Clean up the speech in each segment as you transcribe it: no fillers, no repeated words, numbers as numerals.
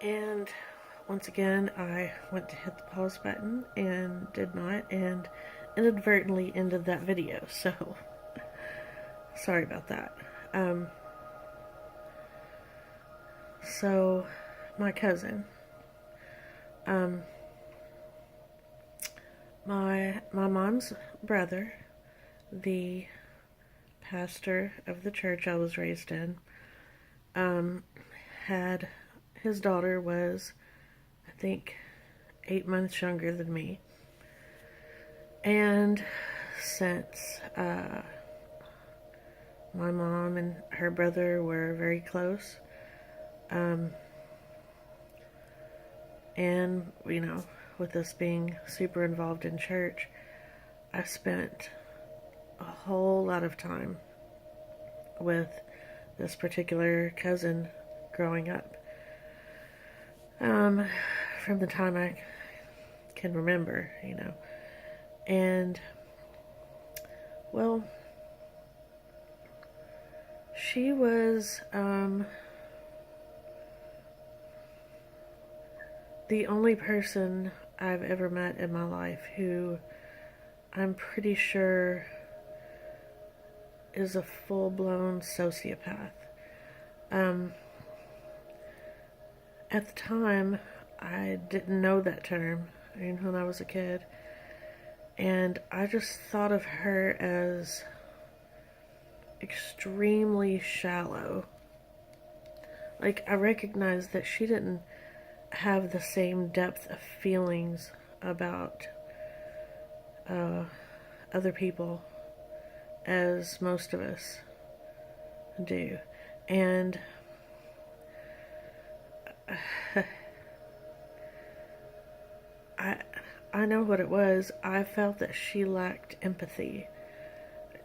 And once again, I went to hit the pause button and did not, and inadvertently ended that video. So, sorry about that. Um, so, my cousin, um, my mom's brother, the pastor of the church I was raised in, um, had his daughter was, I think, 8 months younger than me. And since my mom and her brother were very close, um, and with us being super involved in church, I spent a whole lot of time with this particular cousin growing up. From the time I can remember, And, well, she was the only person I've ever met in my life who I'm pretty sure is a full-blown sociopath. Um, at the time, I didn't know that term, when I was a kid. And I just thought of her as extremely shallow. Like, I recognized that she didn't have the same depth of feelings about other people as most of us do. And I know what it was. I felt that she lacked empathy,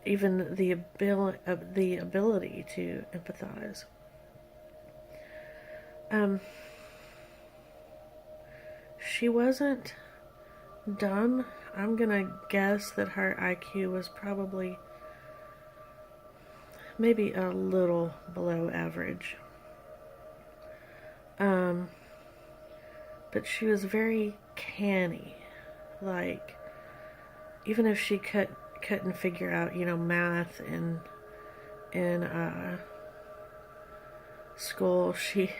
even the ability to empathize. She wasn't dumb. I'm gonna guess that her IQ was probably maybe a little below average. But she was very canny. Like, even if she couldn't figure out, math in school, she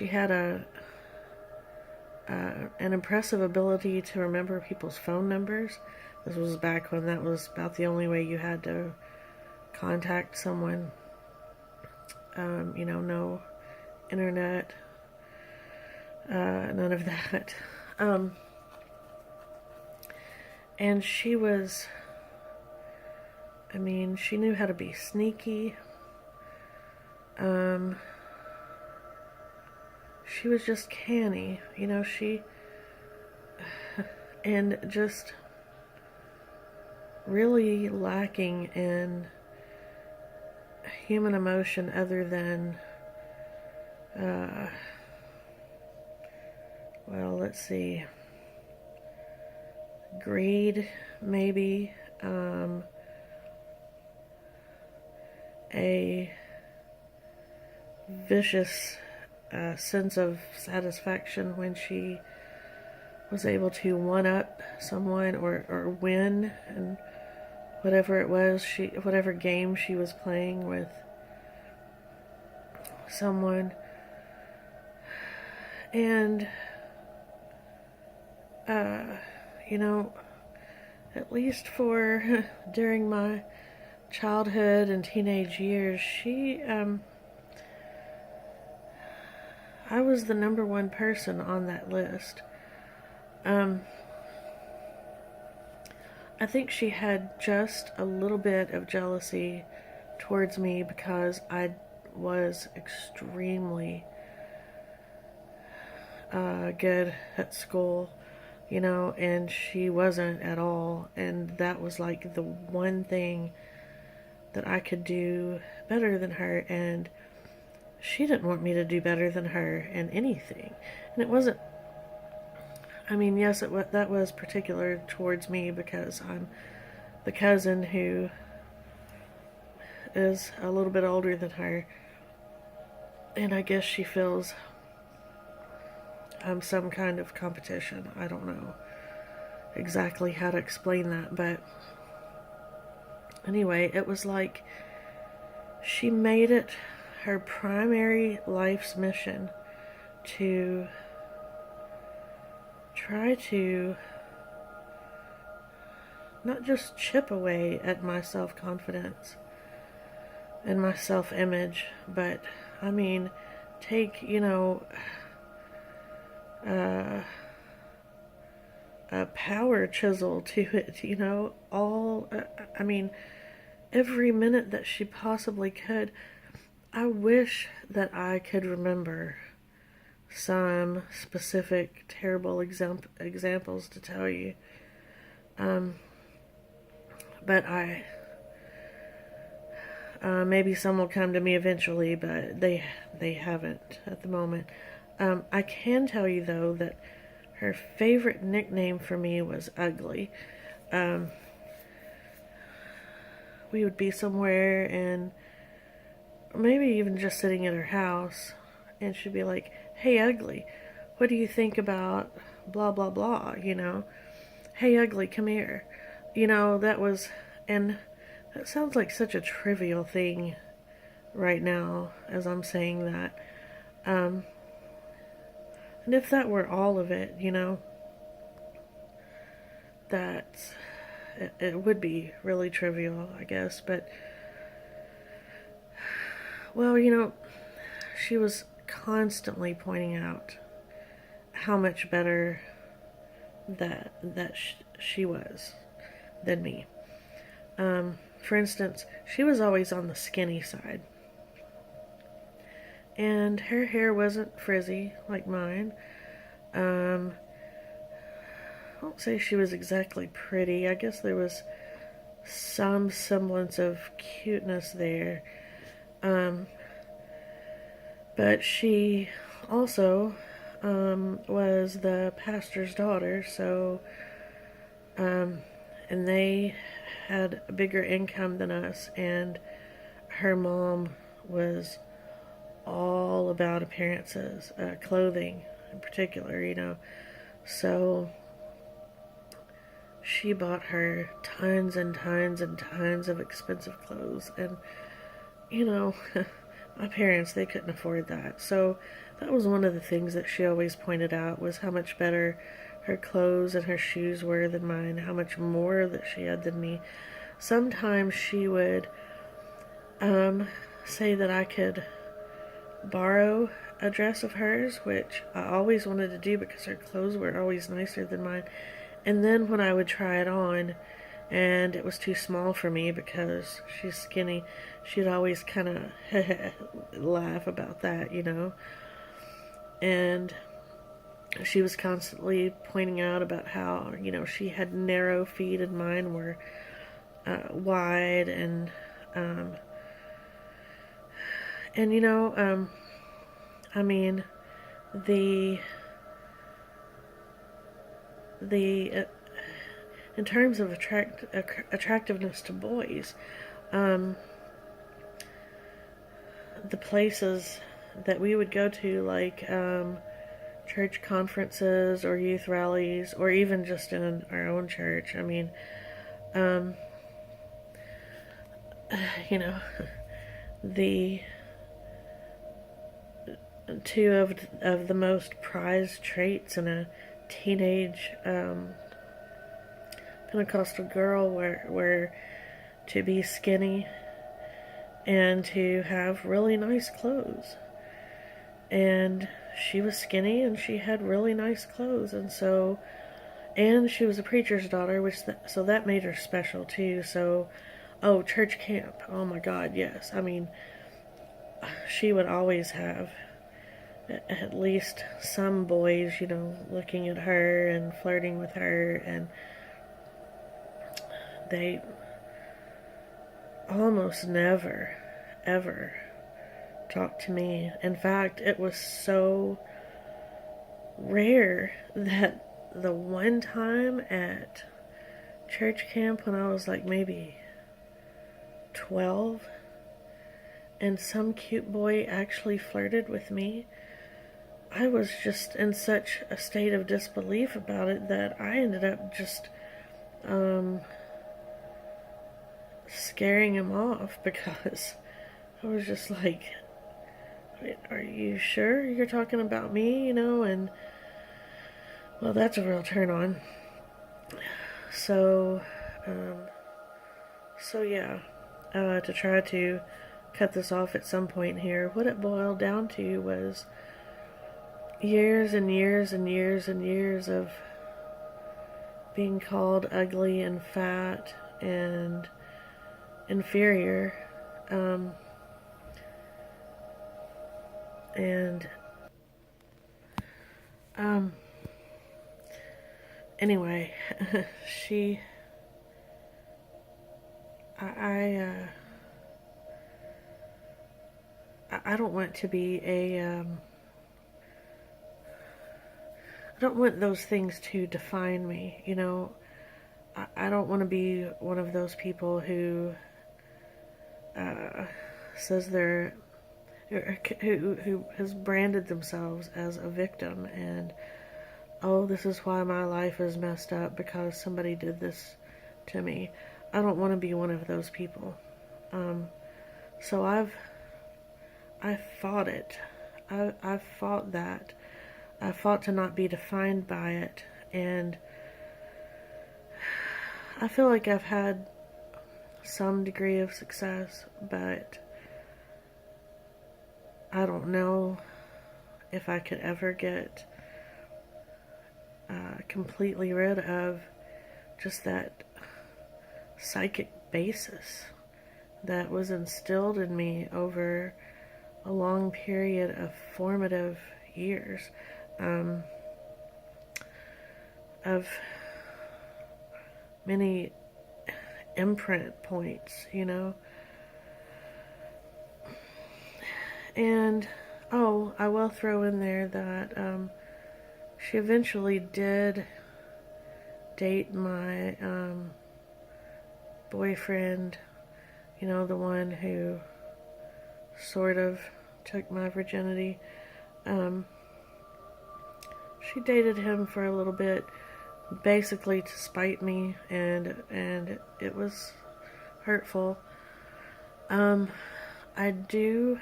had an impressive ability to remember people's phone numbers. This was back when that was about the only way you had to contact someone. No internet, none of that. And she was, she knew how to be sneaky. She was just canny, and just really lacking in human emotion other than, let's see, greed, maybe, a vicious sense of satisfaction when she was able to one-up someone or win, and whatever it was, whatever game she was playing with someone. And at least for during my childhood and teenage years, I was the number one person on that list. I think she had just a little bit of jealousy towards me because I was extremely good at school, and she wasn't at all. And that was like the one thing that I could do better than her, and she didn't want me to do better than her in anything. And it wasn't, yes, that was particular towards me because I'm the cousin who is a little bit older than her, and I guess she feels some kind of competition. I don't know exactly how to explain that, but anyway, it was like she made it her primary life's mission to try to not just chip away at my self-confidence and my self-image, but I mean, take, uh, a power chisel to it, I mean, every minute that she possibly could. I wish that I could remember some specific terrible examples to tell you. But maybe some will come to me eventually, but they haven't at the moment. I can tell you though that her favorite nickname for me was Ugly. We would be somewhere and maybe even just sitting at her house, and she'd be like, "Hey, Ugly, what do you think about blah, blah, blah, Hey, Ugly, come here." That was, and that sounds like such a trivial thing right now as I'm saying that. And if that were all of it, that it would be really trivial, I guess. But, well, she was constantly pointing out how much better that she was than me. For instance, she was always on the skinny side. And her hair wasn't frizzy like mine. I won't say she was exactly pretty. I guess there was some semblance of cuteness there. But she also was the pastor's daughter, so and they had a bigger income than us, and her mom was all about appearances, clothing in particular, So she bought her tons and tons and tons of expensive clothes, and my parents, they couldn't afford that. So that was one of the things that she always pointed out, was how much better her clothes and her shoes were than mine, how much more that she had than me. Sometimes she would say that I could borrow a dress of hers, which I always wanted to do because her clothes were always nicer than mine. And then when I would try it on and it was too small for me because she's skinny, she'd always kind of laugh about that, And she was constantly pointing out about how, she had narrow feet and mine were wide, and I mean, the in terms of attractiveness to boys, the places that we would go to, like church conferences or youth rallies, or even just in our own church, I mean, the two of the most prized traits in a teenage Pentecostal girl were to be skinny and to have really nice clothes. And she was skinny and she had really nice clothes, and she was a preacher's daughter, so that made her special too. So, church camp, oh my God, yes. I mean, she would always have at least some boys, looking at her and flirting with her, and they almost never, ever talked to me. In fact, it was so rare that the one time at church camp when I was like maybe 12, and some cute boy actually flirted with me, I was just in such a state of disbelief about it that I ended up just um, scaring him off because I was just like, are you sure you're talking about me? And well, that's a real turn on. So, um, so yeah, to try to cut this off at some point here, what it boiled down to was years and years and years and years of being called ugly and fat and inferior. Um, and um, anyway, she, I don't want to be I don't want those things to define me. I don't want to be one of those people who says they're who has branded themselves as a victim and, oh, this is why my life is messed up because somebody did this to me. I don't want to be one of those people. So I fought it. I fought that. I fought to not be defined by it, and I feel like I've had some degree of success, but I don't know if I could ever get completely rid of just that psychic basis that was instilled in me over a long period of formative years, of many imprint points. And, oh, I will throw in there that she eventually did date my boyfriend, the one who sort of took my virginity. She dated him for a little bit, basically to spite me, and it was hurtful. I do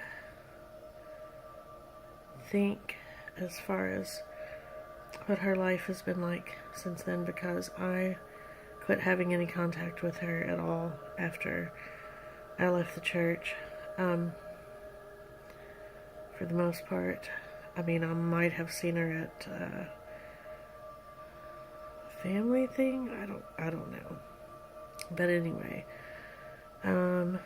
think, as far as what her life has been like since then, because I quit having any contact with her at all after I left the church, for the most part. I mean, I might have seen her at a family thing. I don't know. But anyway, I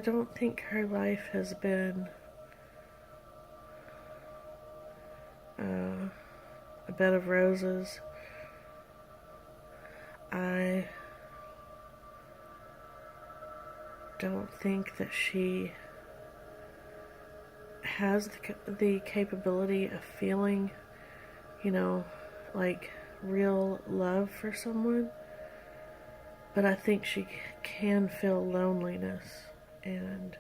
don't think her life has been a bed of roses. I don't think that she has the capability of feeling, like real love for someone. But I think she can feel loneliness, and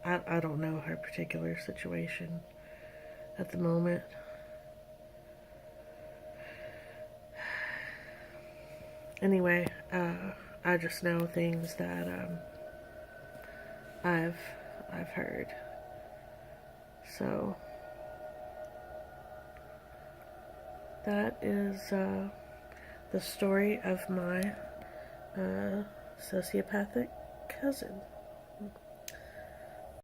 I don't know her particular situation at the moment. Anyway, I just know things that I've heard. So that is the story of my sociopathic cousin.